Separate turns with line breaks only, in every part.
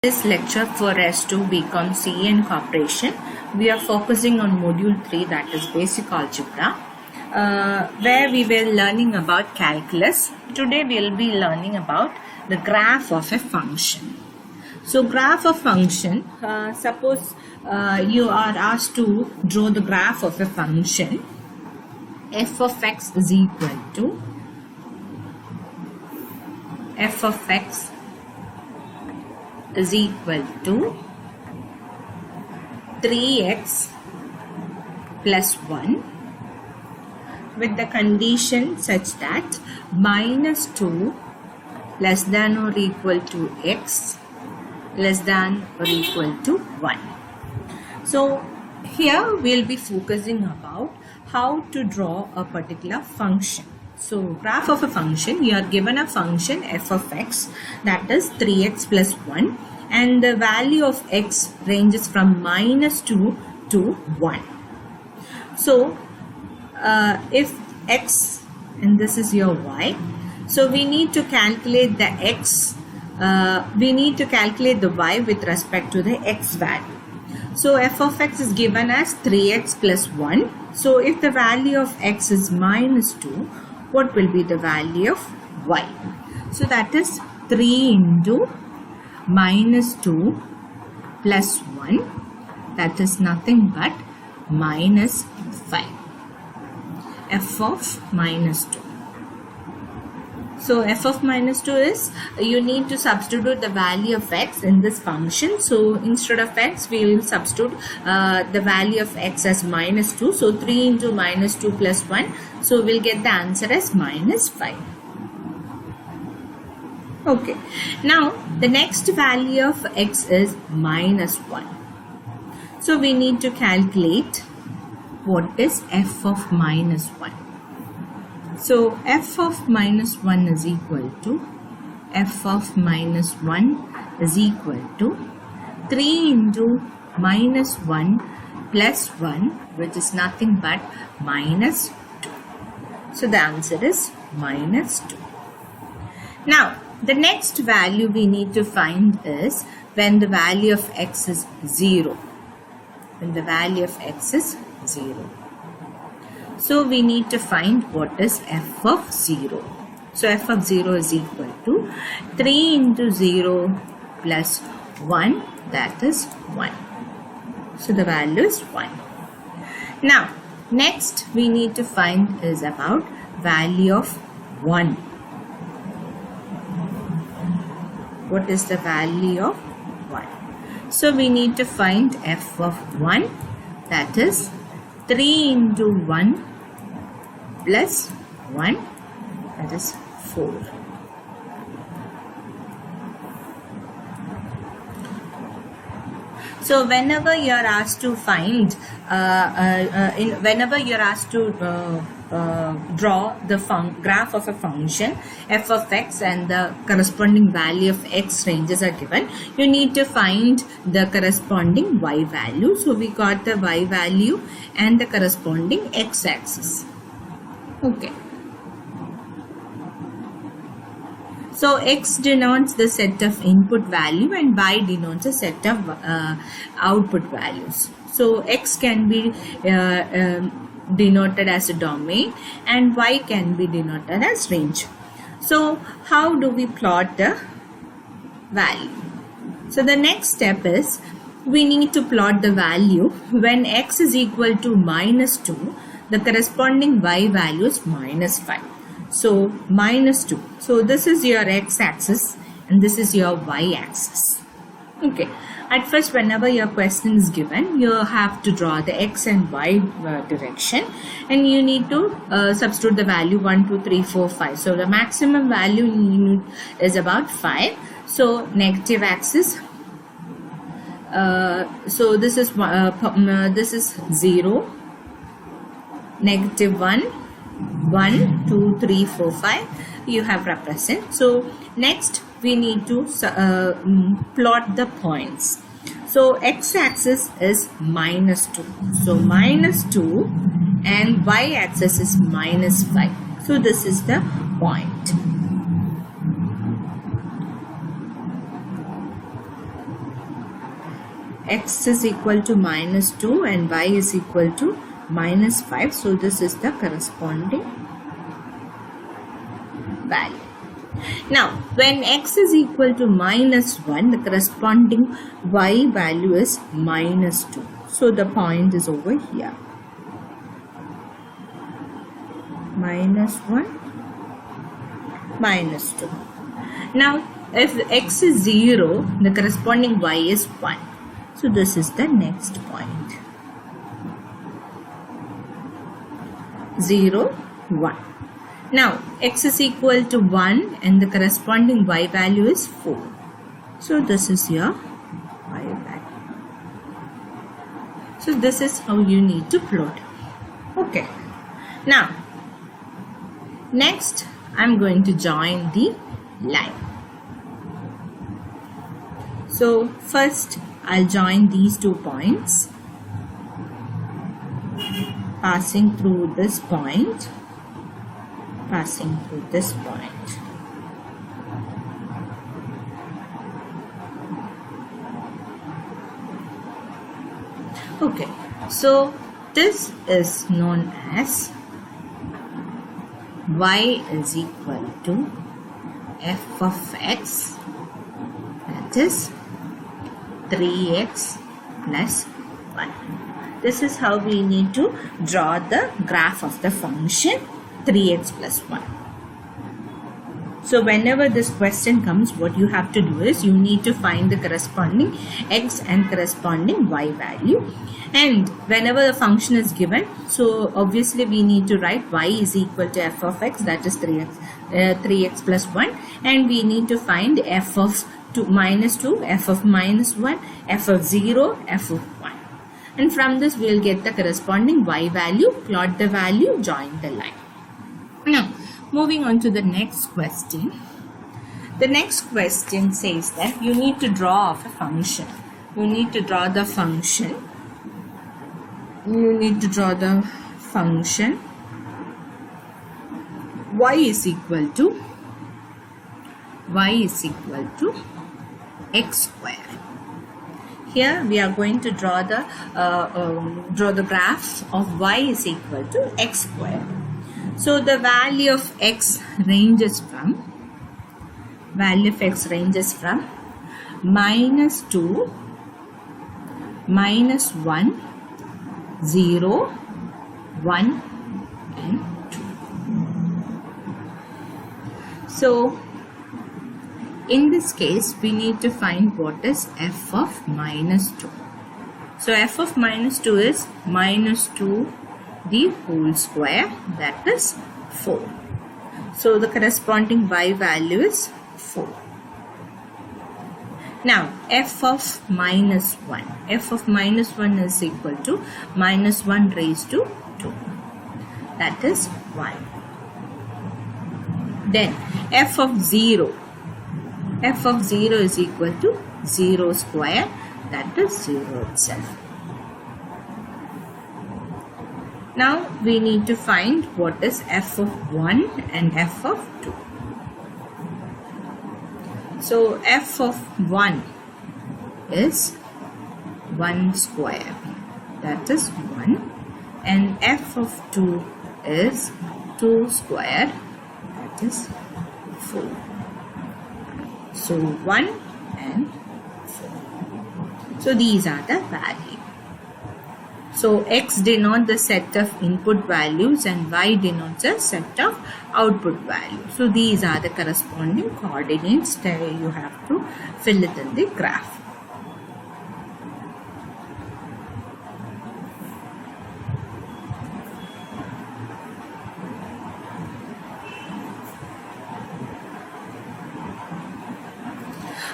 This lecture for S2 BCom CA and Corporation, we are focusing on module 3, that is basic algebra, where we were learning about calculus. Today we will be learning about the graph of a function. So graph of function, suppose you are asked to draw the graph of a function. F of x is equal to f of x is equal to 3x plus 1 with the condition such that minus 2 less than or equal to x less than or equal to 1. So here we will be focusing about how to draw a particular function. So graph of a function, you are given a function f of x, that is 3x plus 1, and the value of x ranges from minus 2 to 1. So if x, and this is your y, so we need to calculate the x, we need to calculate the y with respect to the x value. So f of x is given as 3x plus 1. So if the value of x is minus 2, what will be the value of y? So that is 3 into minus 2 plus 1, that is nothing but minus 5. F of minus 2. So f of minus 2 is, you need to substitute the value of x in this function. So instead of x, we will substitute the value of x as minus 2. So 3 into minus 2 plus 1. So we'll get the answer as minus 5. Okay. Now the next value of x is minus 1. So we need to calculate what is f of minus 1. So f of minus 1 is equal to f of minus 1 is equal to 3 into minus 1 plus 1, which is nothing but minus 2. So the answer is minus 2. Now the next value we need to find is when the value of x is 0. When the value of x is 0. So we need to find what is f of 0. So f of 0 is equal to 3 into 0 plus 1, that is 1. So the value is 1. Now next we need to find is about value of 1. What is the value of 1? So we need to find f of 1, that is 3 into 1 plus 1, that is 4. So whenever you are asked to find, whenever you are asked to draw the graph of a function f of x and the corresponding value of x ranges are given, you need to find the corresponding y value. So we got the y value and the corresponding x axis. Okay. So x denotes the set of input value and y denotes a set of output values. So x can be denoted as a domain and y can be denoted as range. So how do we plot the value? So the next step is we need to plot the value when x is equal to minus 2, the corresponding y value is minus 5. So minus 2. So this is your x axis and this is your y axis. Okay. At first, whenever your question is given, you have to draw the x and y direction, and you need to substitute the value 1, 2, 3, 4, 5. So the maximum value you need is about 5. So negative axis. So this is 0, negative 1, 1, 2, 3, 4, 5. You have represent. So next we need to plot the points. So x-axis is minus 2. So minus 2 and y-axis is minus 5. So this is the point. x is equal to minus 2 and y is equal to minus 5. So this is the corresponding value. Now, when x is equal to minus 1, the corresponding y value is minus 2. So the point is over here. Minus 1, minus 2. Now, if x is 0, the corresponding y is 1. So this is the next point. 0, 1. Now, x is equal to 1 and the corresponding y value is 4. So this is your y value. So this is how you need to plot. Okay. Now, next I'm going to join the line. So first I'll join these 2 points, passing through this point, passing through this point. Okay, so this is known as y is equal to f of x, that is 3x plus 1. This is how we need to draw the graph of the function 3x plus 1. So whenever this question comes, what you have to do is you need to find the corresponding x and corresponding y value. And whenever the function is given, so obviously we need to write y is equal to f of x, that is 3x plus 1. And we need to find f of minus 2, f of minus 1, f of 0, f of 1. And from this we will get the corresponding y value, plot the value, join the line. Now, moving on to the next question. The next question says that you need to draw off a function. You need to draw the function. You need to draw the function y is equal to x square. Here we are going to draw the graph of y is equal to x square. So the value of x ranges from minus 2, minus 1, 0, 1 and 2. So in this case we need to find what is f of minus 2. So f of minus 2 is minus 2 the whole square, that is 4. So the corresponding y value is 4. Now f of minus 1. F of minus 1 is equal to minus 1 raised to 2. That is 1. Then f of 0. F of 0 is equal to 0 square, that is 0 itself. Now we need to find what is f of 1 and f of 2. So f of 1 is 1 square, that is 1, and f of 2 is 2 square, that is 4. So 1 and 4. So these are the values. So x denotes the set of input values and y denotes a set of output values. So these are the corresponding coordinates that you have to fill it in the graph.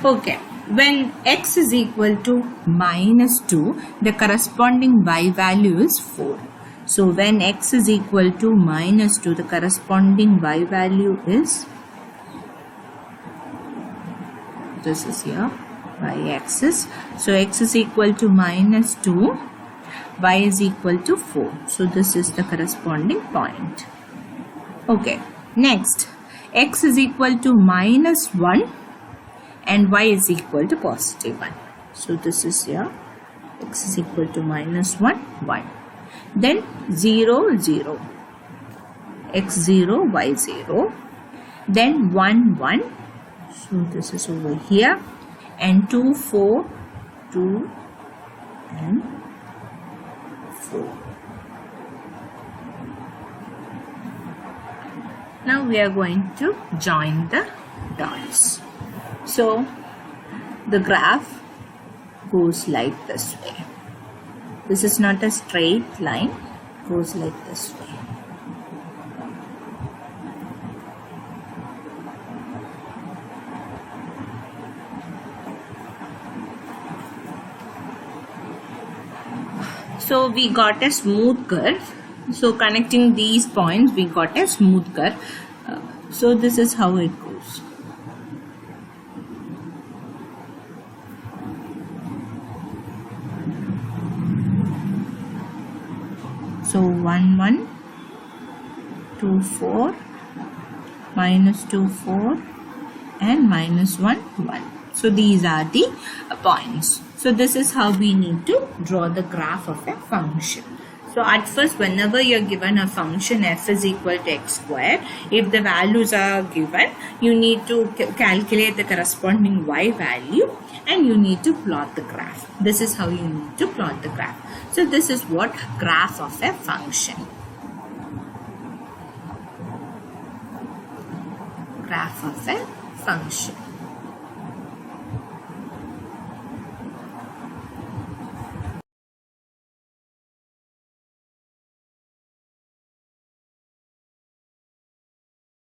Okay. When x is equal to minus 2, the corresponding y value is 4. So when x is equal to minus 2, the corresponding y value is, this is here, y-axis. So x is equal to minus 2, y is equal to 4. So this is the corresponding point. Okay, next, x is equal to minus 1. And y is equal to positive 1. So this is your x is equal to minus 1, 1. Then 0, 0, x 0, y 0. Then 1, 1. So this is over here. And 2, 4, 2 and 4. Now we are going to join the dots. So the graph goes like this way. This is not a straight line, it goes like this way. So we got a smooth curve. So connecting these points, we got a smooth curve. So this is how it goes. So 1, 1, 2, 4, minus 2, 4 and minus 1, 1. So these are the points. So this is how we need to draw the graph of a function. So at first, whenever you are given a function f is equal to x square, if the values are given, you need to calculate the corresponding y value and you need to plot the graph. This is how you need to plot the graph. So this is what graph of a function. Graph of a function.